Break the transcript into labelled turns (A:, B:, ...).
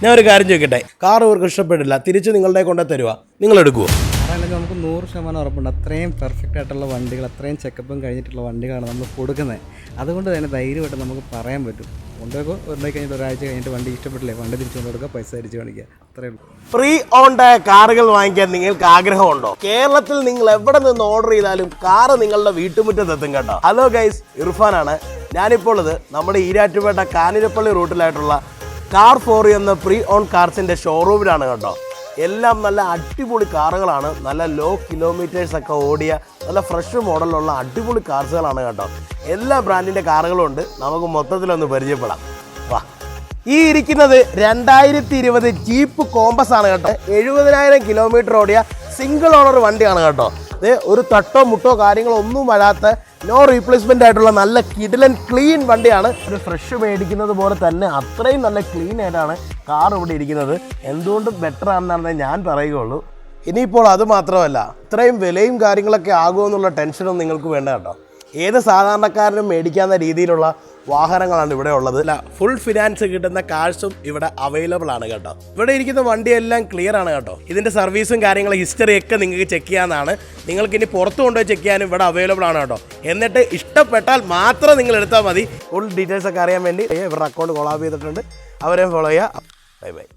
A: ഞാൻ ഒരു കാര്യം ചോദിക്കട്ടെ, കാർ ഇവർക്ക് ഇഷ്ടപ്പെട്ടില്ല, തിരിച്ച് നിങ്ങളുടെ കൊണ്ടു തരുക, നിങ്ങൾ എടുക്കുമോ?
B: കാരണം നമുക്ക് 100% ഉറപ്പുണ്ട്. അത്രയും പെർഫെക്റ്റ് ആയിട്ടുള്ള വണ്ടികൾ, അത്രയും ചെക്കപ്പും കഴിഞ്ഞിട്ടുള്ള വണ്ടികളാണ് നമ്മൾ കൊടുക്കുന്നത്. അതുകൊണ്ട് തന്നെ ധൈര്യമായിട്ട് നമുക്ക് പറയാൻ പറ്റും. കൊണ്ടുപോയി കൊണ്ടുപോയി കഴിഞ്ഞിട്ട് ഒരാഴ്ച കഴിഞ്ഞിട്ട് വണ്ടി ഇഷ്ടപ്പെട്ടില്ലേ, വണ്ടി തിരിച്ചു കൊണ്ട് കൊടുക്കുക, പൈസ തിരിച്ച് കാണിക്കുക, അത്രയേ ഉള്ളൂ.
A: ഫ്രീ ഓൺഡ് കാറുകൾ വാങ്ങിക്കാൻ നിങ്ങൾക്ക് ആഗ്രഹമുണ്ടോ? കേരളത്തിൽ നിങ്ങൾ എവിടെ നിന്ന് ഓർഡർ ചെയ്താലും കാറ് നിങ്ങളുടെ വീട്ടുമുറ്റത്തെത്തും കേട്ടോ. ഹലോ ഗൈസ്, ഇർഫാനാണ്. ഞാനിപ്പോൾ ഉള്ളത് നമ്മുടെ ഈരാറ്റുപേട്ട കാഞ്ഞിരപ്പള്ളി റൂട്ടിലായിട്ടുള്ള കാർ ഫോറി എന്ന പ്രീ ഓൺ കാർസിൻ്റെ ഷോറൂമിലാണ് കേട്ടോ. എല്ലാം നല്ല അടിപൊളി കാറുകളാണ്, നല്ല ലോ കിലോമീറ്റേഴ്സ് ഒക്കെ ഓടിയ നല്ല ഫ്രഷ് മോഡലുള്ള അടിപൊളി കാർസുകളാണ് കേട്ടോ. എല്ലാ ബ്രാൻഡിൻ്റെ കാറുകളും ഉണ്ട്. നമുക്ക് മൊത്തത്തിലൊന്ന് പരിചയപ്പെടാം. വാ. ഈ ഇരിക്കുന്നത് 2020 ജീപ്പ് കോമ്പസ് ആണ് കേട്ടോ. 70,000 കിലോമീറ്റർ ഓടിയ സിംഗിൾ ഓണർ വണ്ടിയാണ് കേട്ടോ. ഇത് ഒരു തട്ടോ മുട്ടോ കാര്യങ്ങളോ ഒന്നും വരാത്ത നോ റീപ്ലേസ്മെൻ്റ് ആയിട്ടുള്ള നല്ല കിടിലൻ ക്ലീൻ വണ്ടിയാണ്. ഒരു ഫ്രഷ് മേടിക്കുന്നത് പോലെ തന്നെ അത്രയും നല്ല ക്ലീൻ ആയിട്ടാണ് കാർ ഇവിടെ ഇരിക്കുന്നത്. എന്തുകൊണ്ടും ബെറ്റർ ആണെന്നാണ് ഞാൻ പറയുകയുള്ളൂ. ഇനിയിപ്പോൾ അത് മാത്രമല്ല, ഇത്രയും വിലയും കാര്യങ്ങളൊക്കെ ആകുമെന്നുള്ള ടെൻഷനൊന്നും നിങ്ങൾക്ക് വേണ്ട കേട്ടോ. ഏത് സാധാരണക്കാരനും മേടിക്കാവുന്ന രീതിയിലുള്ള വാഹനങ്ങളാണ് ഇവിടെ ഉള്ളത്. അല്ല, ഫുൾ ഫിനാൻസ് കിട്ടുന്ന കാർസും ഇവിടെ അവൈലബിൾ ആണ് കേട്ടോ. ഇവിടെ ഇരിക്കുന്ന വണ്ടിയെല്ലാം ക്ലിയർ ആണ് കേട്ടോ. ഇതിൻ്റെ സർവീസും കാര്യങ്ങളും ഹിസ്റ്ററിയൊക്കെ നിങ്ങൾക്ക് ചെക്ക് ചെയ്യാവുന്നതാണ്. നിങ്ങൾക്ക് ഇനി പുറത്ത് കൊണ്ടുപോയി ചെക്ക് ചെയ്യാനും ഇവിടെ അവൈലബിൾ ആണ് കേട്ടോ. എന്നിട്ട് ഇഷ്ടപ്പെട്ടാൽ മാത്രം നിങ്ങൾ എടുത്താൽ മതി. ഫുൾ ഡീറ്റെയിൽസ് ഒക്കെ അറിയാൻ വേണ്ടി ഇവരുടെ അക്കൗണ്ട് കൊളാബ് ചെയ്തിട്ടുണ്ട്, അവരെയും ഫോളോ ചെയ്യുക. Bye bye.